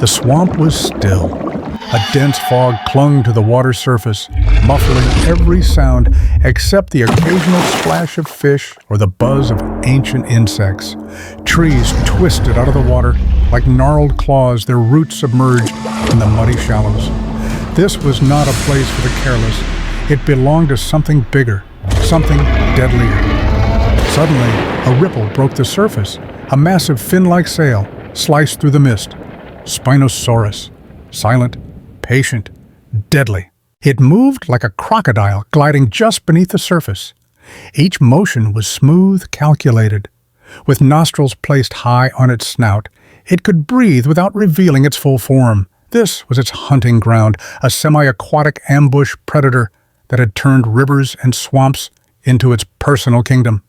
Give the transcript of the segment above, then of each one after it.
The swamp was still. A dense fog clung to the water surface, muffling every sound except the occasional splash of fish or the buzz of ancient insects. Trees twisted out of the water like gnarled claws, their roots submerged in the muddy shallows. This was not a place for the careless. It belonged to something bigger, something deadlier. Suddenly, a ripple broke the surface. A massive fin-like sail sliced through the mist. Spinosaurus, silent, patient, deadly. It moved like a crocodile gliding just beneath the surface. Each motion was smooth, calculated. With nostrils placed high on its snout, it could breathe without revealing its full form. This was its hunting ground, a semi-aquatic ambush predator that had turned rivers and swamps into its personal kingdom.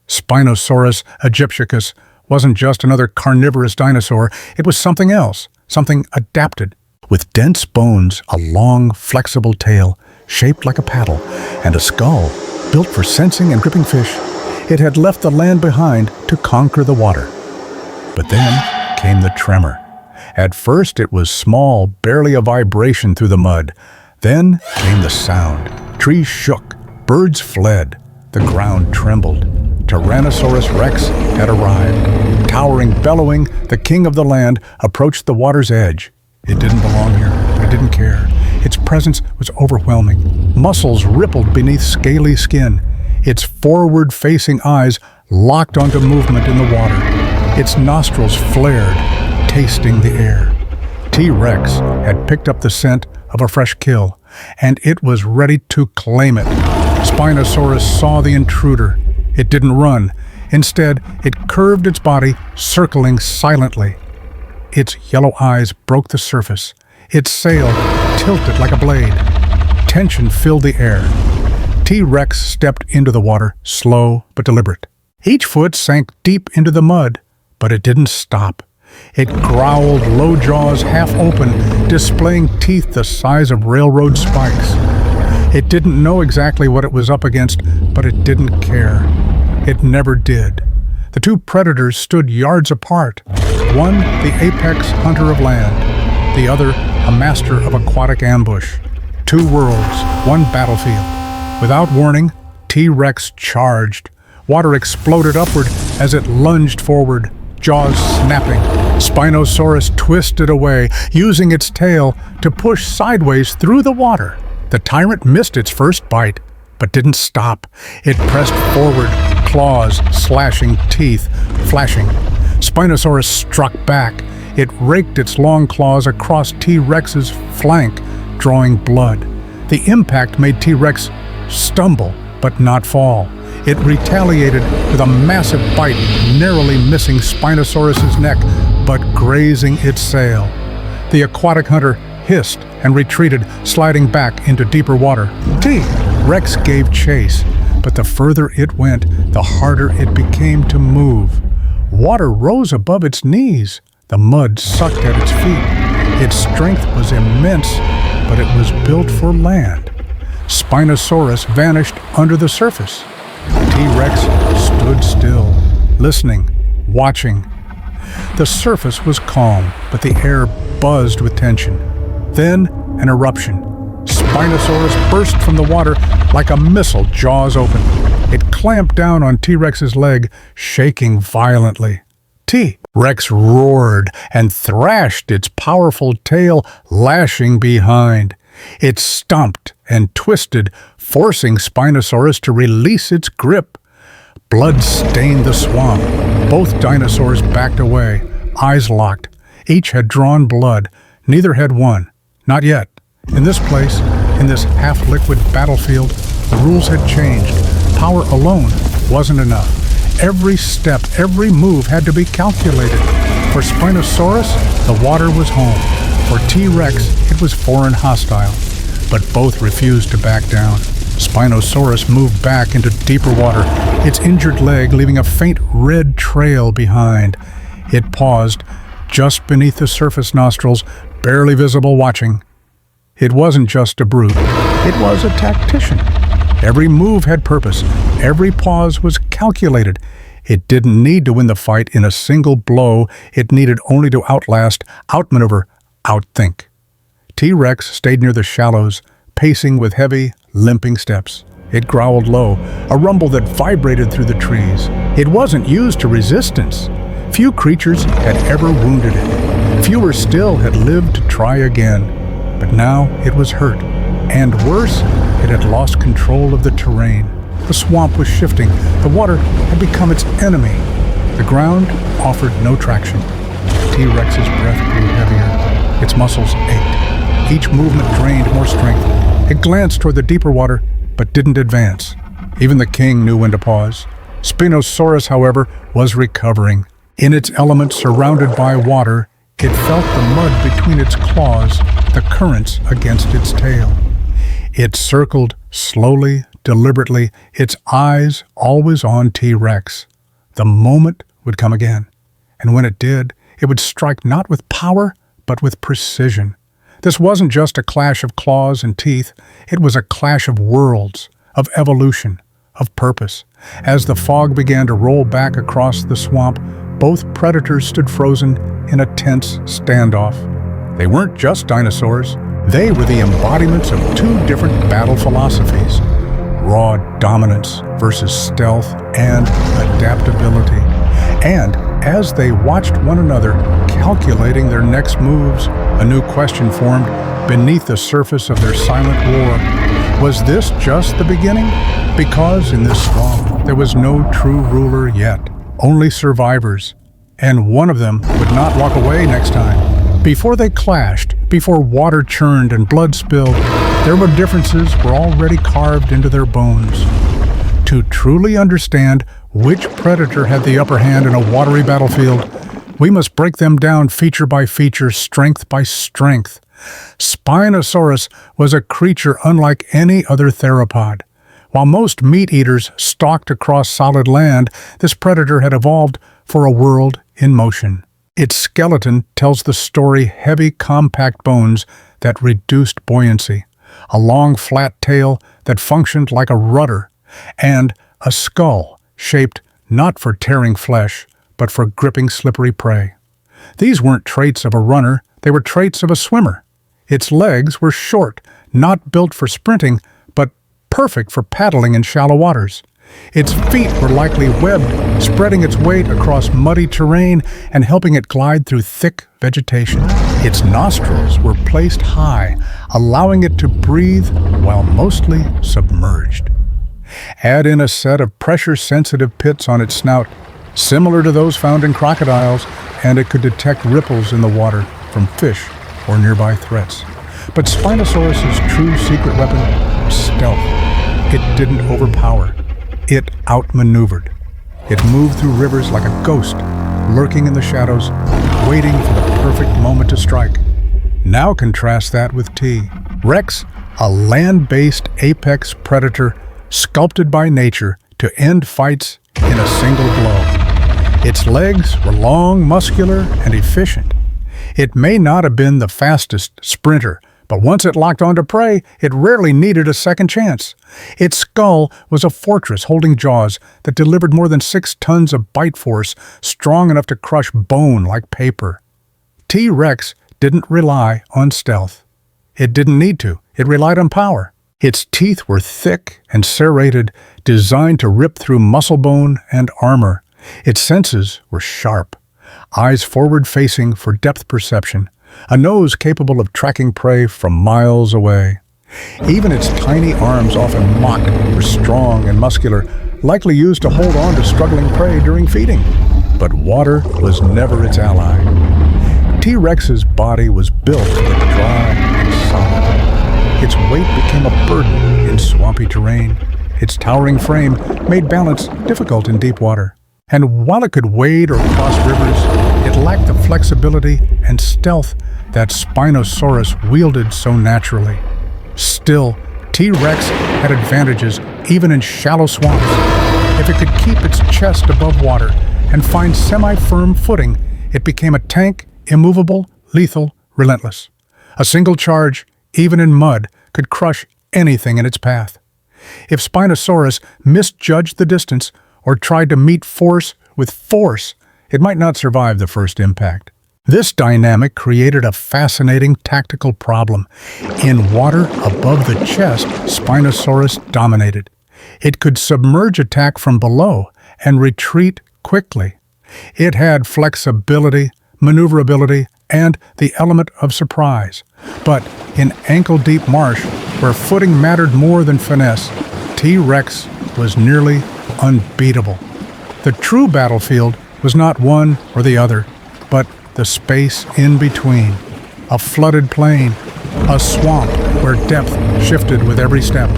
Spinosaurus aegyptiacus wasn't just another carnivorous dinosaur, it was something else, something adapted. With dense bones, a long, flexible tail, shaped like a paddle, and a skull built for sensing and gripping fish, it had left the land behind to conquer the water. But then came the tremor. At first it was small, barely a vibration through the mud. Then came the sound. Trees shook, birds fled, the ground trembled. Tyrannosaurus rex had arrived. Towering, bellowing, the king of the land approached the water's edge. It didn't belong here, but it didn't care. Its presence was overwhelming. Muscles rippled beneath scaly skin. Its forward-facing eyes locked onto movement in the water. Its nostrils flared, tasting the air. T-Rex had picked up the scent of a fresh kill, and it was ready to claim it. Spinosaurus saw the intruder. It didn't run. Instead, it curved its body, circling silently. Its yellow eyes broke the surface. Its sail tilted like a blade. Tension filled the air. T-Rex stepped into the water, slow but deliberate. Each foot sank deep into the mud, but it didn't stop. It growled, low jaws half open, displaying teeth the size of railroad spikes. It didn't know exactly what it was up against, but it didn't care. It never did. The two predators stood yards apart. One, the apex hunter of land. The other, a master of aquatic ambush. Two worlds, one battlefield. Without warning, T-Rex charged. Water exploded upward as it lunged forward, jaws snapping. Spinosaurus twisted away, using its tail to push sideways through the water. The tyrant missed its first bite, but didn't stop. It pressed forward, claws slashing, teeth flashing. Spinosaurus struck back. It raked its long claws across T-Rex's flank, drawing blood. The impact made T-Rex stumble, but not fall. It retaliated with a massive bite, narrowly missing Spinosaurus's neck, but grazing its sail. The aquatic hunter hissed and retreated, sliding back into deeper water. T-Rex gave chase, but the further it went, the harder it became to move. Water rose above its knees. The mud sucked at its feet. Its strength was immense, but it was built for land. Spinosaurus vanished under the surface. T-Rex stood still, listening, watching. The surface was calm, but the air buzzed with tension. Then, an eruption. Spinosaurus burst from the water like a missile, jaws open. It clamped down on T-Rex's leg, shaking violently. T-Rex roared and thrashed its powerful tail, lashing behind. It stomped and twisted, forcing Spinosaurus to release its grip. Blood stained the swamp. Both dinosaurs backed away, eyes locked. Each had drawn blood. Neither had won. Not yet. In this place, in this half-liquid battlefield, the rules had changed. Power alone wasn't enough. Every step, every move had to be calculated. For Spinosaurus, the water was home. For T-Rex, it was foreign, hostile. But both refused to back down. Spinosaurus moved back into deeper water, its injured leg leaving a faint red trail behind. It paused, just beneath the surface nostrils, barely visible, watching. It wasn't just a brute. It was a tactician. Every move had purpose. Every pause was calculated. It didn't need to win the fight in a single blow. It needed only to outlast, outmaneuver, outthink. T-Rex stayed near the shallows, pacing with heavy, limping steps. It growled low, a rumble that vibrated through the trees. It wasn't used to resistance. Few creatures had ever wounded it. Fewer still had lived to try again. But now it was hurt. And worse, it had lost control of the terrain. The swamp was shifting. The water had become its enemy. The ground offered no traction. T-Rex's breath grew heavier. Its muscles ached. Each movement drained more strength. It glanced toward the deeper water, but didn't advance. Even the king knew when to pause. Spinosaurus, however, was recovering. In its element, surrounded by water, it felt the mud between its claws, the currents against its tail. It circled slowly, deliberately, its eyes always on T-Rex. The moment would come again, and when it did, it would strike not with power, but with precision. This wasn't just a clash of claws and teeth, it was a clash of worlds, of evolution, of purpose. As the fog began to roll back across the swamp, both predators stood frozen in a tense standoff. They weren't just dinosaurs, they were the embodiments of two different battle philosophies: raw dominance versus stealth and adaptability. And as they watched one another, calculating their next moves, a new question formed beneath the surface of their silent war. Was this just the beginning? Because in this swamp, there was no true ruler yet, only survivors. And one of them would not walk away next time. Before they clashed, before water churned and blood spilled, their differences were already carved into their bones. To truly understand which predator had the upper hand in a watery battlefield, we must break them down feature by feature, strength by strength. Spinosaurus was a creature unlike any other theropod. While most meat-eaters stalked across solid land, this predator had evolved for a world in motion. Its skeleton tells the story: heavy, compact bones that reduced buoyancy, a long, flat tail that functioned like a rudder, and a skull shaped not for tearing flesh, but for gripping slippery prey. These weren't traits of a runner, they were traits of a swimmer. Its legs were short, not built for sprinting, but perfect for paddling in shallow waters. Its feet were likely webbed, spreading its weight across muddy terrain and helping it glide through thick vegetation. Its nostrils were placed high, allowing it to breathe while mostly submerged. Add in a set of pressure-sensitive pits on its snout, similar to those found in crocodiles, and it could detect ripples in the water from fish or nearby threats. But Spinosaurus's true secret weapon was stealth. It didn't overpower. It outmaneuvered. It moved through rivers like a ghost, lurking in the shadows, waiting for the perfect moment to strike. Now contrast that with T-Rex, a land-based apex predator sculpted by nature to end fights in a single blow. Its legs were long, muscular, and efficient. It may not have been the fastest sprinter, but once it locked onto prey, it rarely needed a second chance. Its skull was a fortress holding jaws that delivered more than 6 tons of bite force, strong enough to crush bone like paper. T-Rex didn't rely on stealth. It didn't need to. It relied on power. Its teeth were thick and serrated, designed to rip through muscle bone and armor. Its senses were sharp, eyes forward-facing for depth perception, a nose capable of tracking prey from miles away. Even its tiny arms, often mocked, were strong and muscular, likely used to hold on to struggling prey during feeding. But water was never its ally. T-Rex's body was built for the dry and solid. Its weight became a burden in swampy terrain. Its towering frame made balance difficult in deep water. And while it could wade or cross rivers, it lacked the flexibility and stealth that Spinosaurus wielded so naturally. Still, T-Rex had advantages even in shallow swamps. If it could keep its chest above water and find semi-firm footing, it became a tank, immovable, lethal, relentless. A single charge, even in mud, could crush anything in its path. If Spinosaurus misjudged the distance or tried to meet force with force, it might not survive the first impact. This dynamic created a fascinating tactical problem. In water above the chest, Spinosaurus dominated. It could submerge attack from below and retreat quickly. It had flexibility, maneuverability, and the element of surprise. But in ankle-deep marsh, where footing mattered more than finesse, T-Rex was nearly unbeatable. The true battlefield was not one or the other, but the space in between. A flooded plain, a swamp where depth shifted with every step.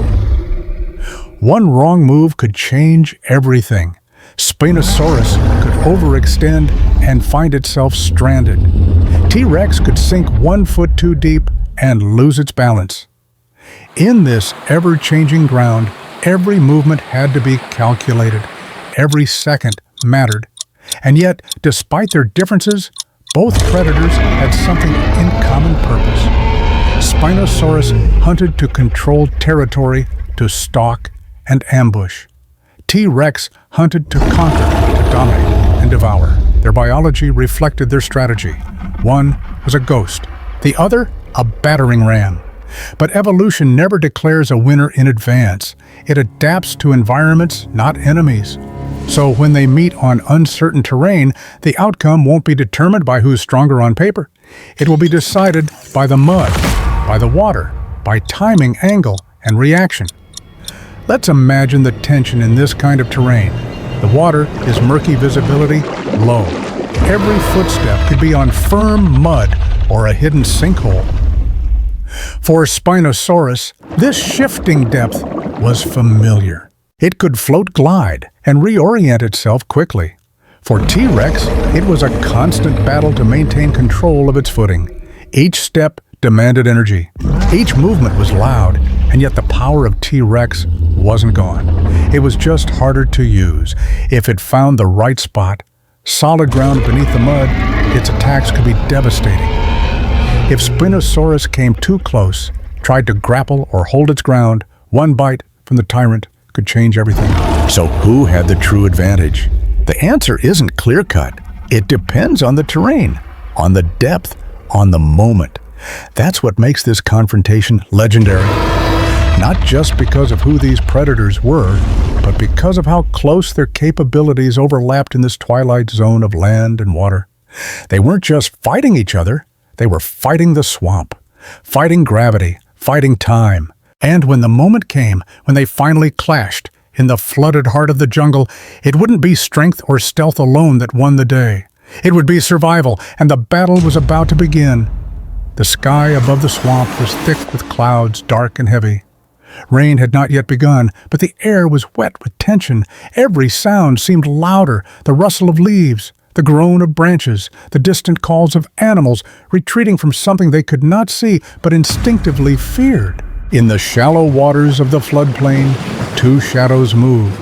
One wrong move could change everything. Spinosaurus could overextend and find itself stranded. T-Rex could sink 1 foot too deep and lose its balance. In this ever-changing ground, every movement had to be calculated. Every second mattered. And yet, despite their differences, both predators had something in common purpose. Spinosaurus hunted to control territory, to stalk and ambush. T-Rex hunted to conquer, to dominate and devour. Their biology reflected their strategy. One was a ghost, the other a battering ram. But evolution never declares a winner in advance. It adapts to environments, not enemies. So when they meet on uncertain terrain, the outcome won't be determined by who's stronger on paper. It will be decided by the mud, by the water, by timing, angle, and reaction. Let's imagine the tension in this kind of terrain. The water is murky, visibility low. Every footstep could be on firm mud or a hidden sinkhole. For Spinosaurus, this shifting depth was familiar. It could float, glide, and reorient itself quickly. For T-Rex, it was a constant battle to maintain control of its footing. Each step demanded energy. Each movement was loud, and yet the power of T-Rex wasn't gone. It was just harder to use. If it found the right spot, solid ground beneath the mud, its attacks could be devastating. If Spinosaurus came too close, tried to grapple or hold its ground, one bite from the tyrant could change everything. So who had the true advantage? The answer isn't clear-cut. It depends on the terrain, on the depth, on the moment. That's what makes this confrontation legendary. Not just because of who these predators were, but because of how close their capabilities overlapped in this twilight zone of land and water. They weren't just fighting each other, they were fighting the swamp, fighting gravity, fighting time. And when the moment came, when they finally clashed in the flooded heart of the jungle, it wouldn't be strength or stealth alone that won the day. It would be survival, and the battle was about to begin. The sky above the swamp was thick with clouds, dark and heavy. Rain had not yet begun, but the air was wet with tension. Every sound seemed louder, the rustle of leaves, the groan of branches, the distant calls of animals retreating from something they could not see but instinctively feared. In the shallow waters of the floodplain, two shadows moved,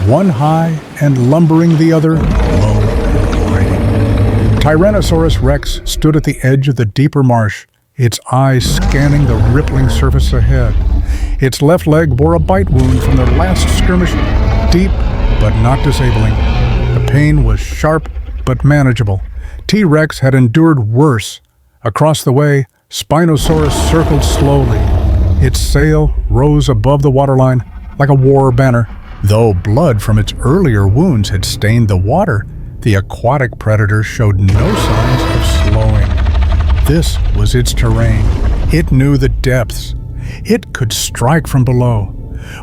one high and lumbering, the other low and gliding. Tyrannosaurus Rex stood at the edge of the deeper marsh, its eyes scanning the rippling surface ahead. Its left leg bore a bite wound from their last skirmish, deep but not disabling. The pain was sharp but manageable. T-Rex had endured worse. Across the way, Spinosaurus circled slowly. Its sail rose above the waterline like a war banner. Though blood from its earlier wounds had stained the water, the aquatic predator showed no signs of slowing. This was its terrain. It knew the depths. It could strike from below.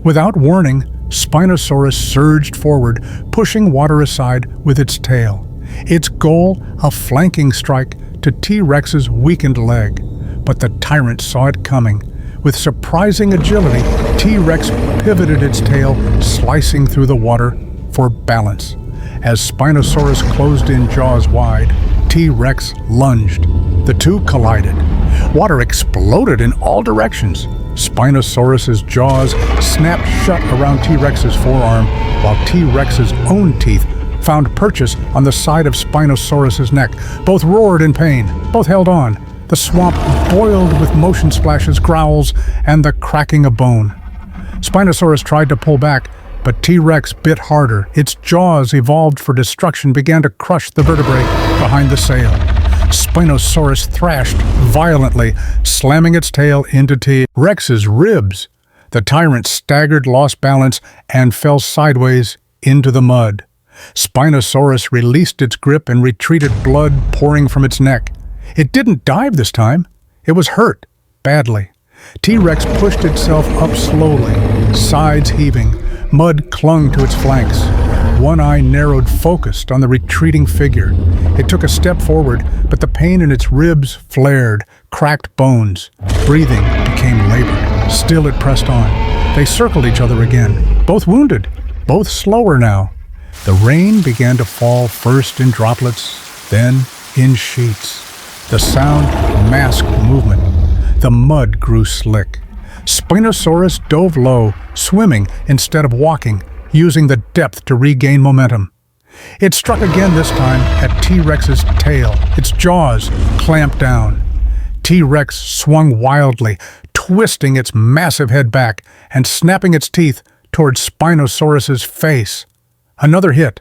Without warning, Spinosaurus surged forward, pushing water aside with its tail. Its goal, a flanking strike to T-Rex's weakened leg. But the tyrant saw it coming. With surprising agility, T-Rex pivoted its tail, slicing through the water for balance. As Spinosaurus closed in jaws wide, T-Rex lunged. The two collided. Water exploded in all directions. Spinosaurus's jaws snapped shut around T-Rex's forearm, while T-Rex's own teeth found purchase on the side of Spinosaurus's neck. Both roared in pain. Both held on. The swamp boiled with motion splashes, growls, and the cracking of bone. Spinosaurus tried to pull back, but T-Rex bit harder. Its jaws, evolved for destruction, began to crush the vertebrae behind the sail. Spinosaurus thrashed violently, slamming its tail into T-Rex's ribs. The tyrant staggered, lost balance, and fell sideways into the mud. Spinosaurus released its grip and retreated, blood pouring from its neck. It didn't dive this time. It was hurt, badly. T-Rex pushed itself up slowly, sides heaving. Mud clung to its flanks. One eye narrowed, focused on the retreating figure. It took a step forward, but the pain in its ribs flared, cracked bones. Breathing became labored. Still it pressed on. They circled each other again, both wounded, both slower now. The rain began to fall, first in droplets, then in sheets. The sound masked movement. The mud grew slick. Spinosaurus dove low, swimming instead of walking, using the depth to regain momentum. It struck again, this time at T-Rex's tail. Its jaws clamped down. T-Rex swung wildly, twisting its massive head back and snapping its teeth toward Spinosaurus's face. Another hit.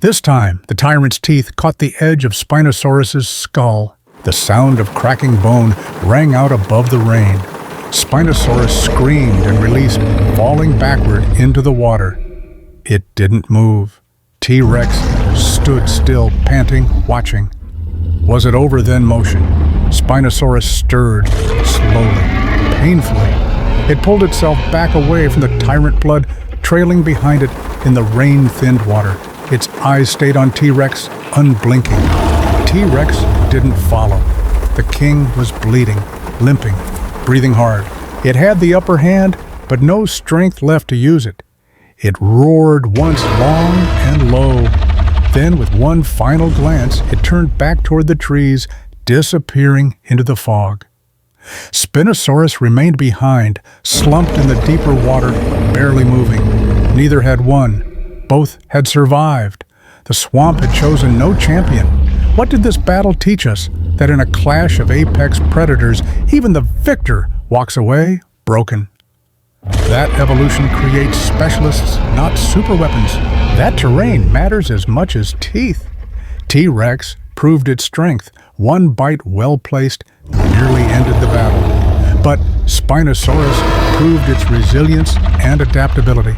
This time, the tyrant's teeth caught the edge of Spinosaurus's skull. The sound of cracking bone rang out above the rain. Spinosaurus screamed and released, falling backward into the water. It didn't move. T-Rex stood still, panting, watching. Was it over then? Motion. Spinosaurus stirred, slowly, painfully. It pulled itself back away from the tyrant, blood trailing behind it in the rain-thinned water. Its eyes stayed on T-Rex, unblinking. T-Rex didn't follow. The king was bleeding, limping, breathing hard. It had the upper hand, but no strength left to use it. It roared once long and low. Then, with one final glance, it turned back toward the trees, disappearing into the fog. Spinosaurus remained behind, slumped in the deeper water, barely moving. Neither had won. Both had survived. The swamp had chosen no champion. What did this battle teach us? That in a clash of apex predators, even the victor walks away broken. That evolution creates specialists, not superweapons. That terrain matters as much as teeth. T-Rex proved its strength. One bite well-placed nearly ended the battle. But Spinosaurus proved its resilience and adaptability.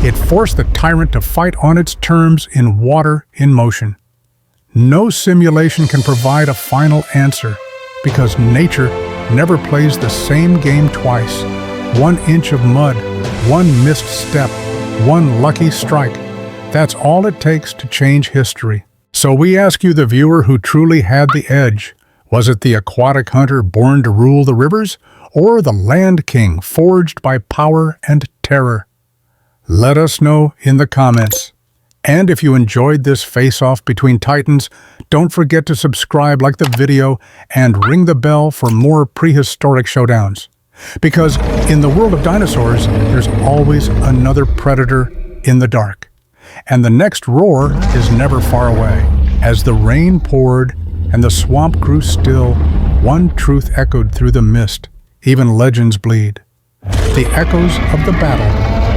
It forced the tyrant to fight on its terms in water, in motion. No simulation can provide a final answer, because nature never plays the same game twice. 1 inch of mud, one missed step, one lucky strike. That's all it takes to change history. So we ask you, the viewer, who truly had the edge. Was it the aquatic hunter born to rule the rivers, or the land king forged by power and terror? Let us know in the comments. And if you enjoyed this face-off between titans, don't forget to subscribe, like the video, and ring the bell for more prehistoric showdowns. Because in the world of dinosaurs, there's always another predator in the dark. And the next roar is never far away. As the rain poured and the swamp grew still, one truth echoed through the mist. Even legends bleed. The echoes of the battle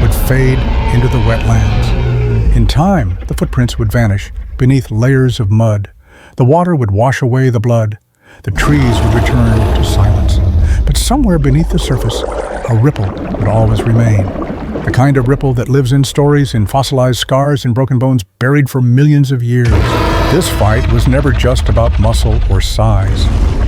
would fade into the wetlands. In time, the footprints would vanish beneath layers of mud. The water would wash away the blood. The trees would return to silence. But somewhere beneath the surface, a ripple would always remain. The kind of ripple that lives in stories, in fossilized scars, and broken bones buried for millions of years. This fight was never just about muscle or size.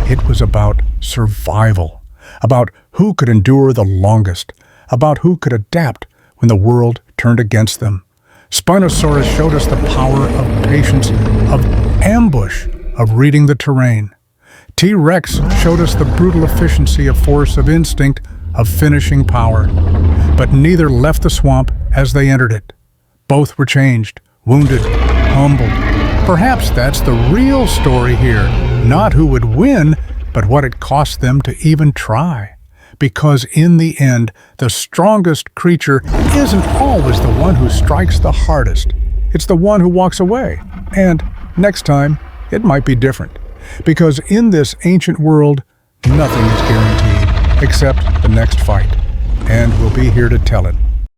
It was about survival. About who could endure the longest. About who could adapt when the world turned against them. Spinosaurus showed us the power of patience, of ambush, of reading the terrain. T-Rex showed us the brutal efficiency of force, of instinct, of finishing power. But neither left the swamp as they entered it. Both were changed, wounded, humbled. Perhaps that's the real story here. Not who would win, but what it cost them to even try. Because in the end, the strongest creature isn't always the one who strikes the hardest. It's the one who walks away. And next time, it might be different. Because in this ancient world, nothing is guaranteed except the next fight. And we'll be here to tell it.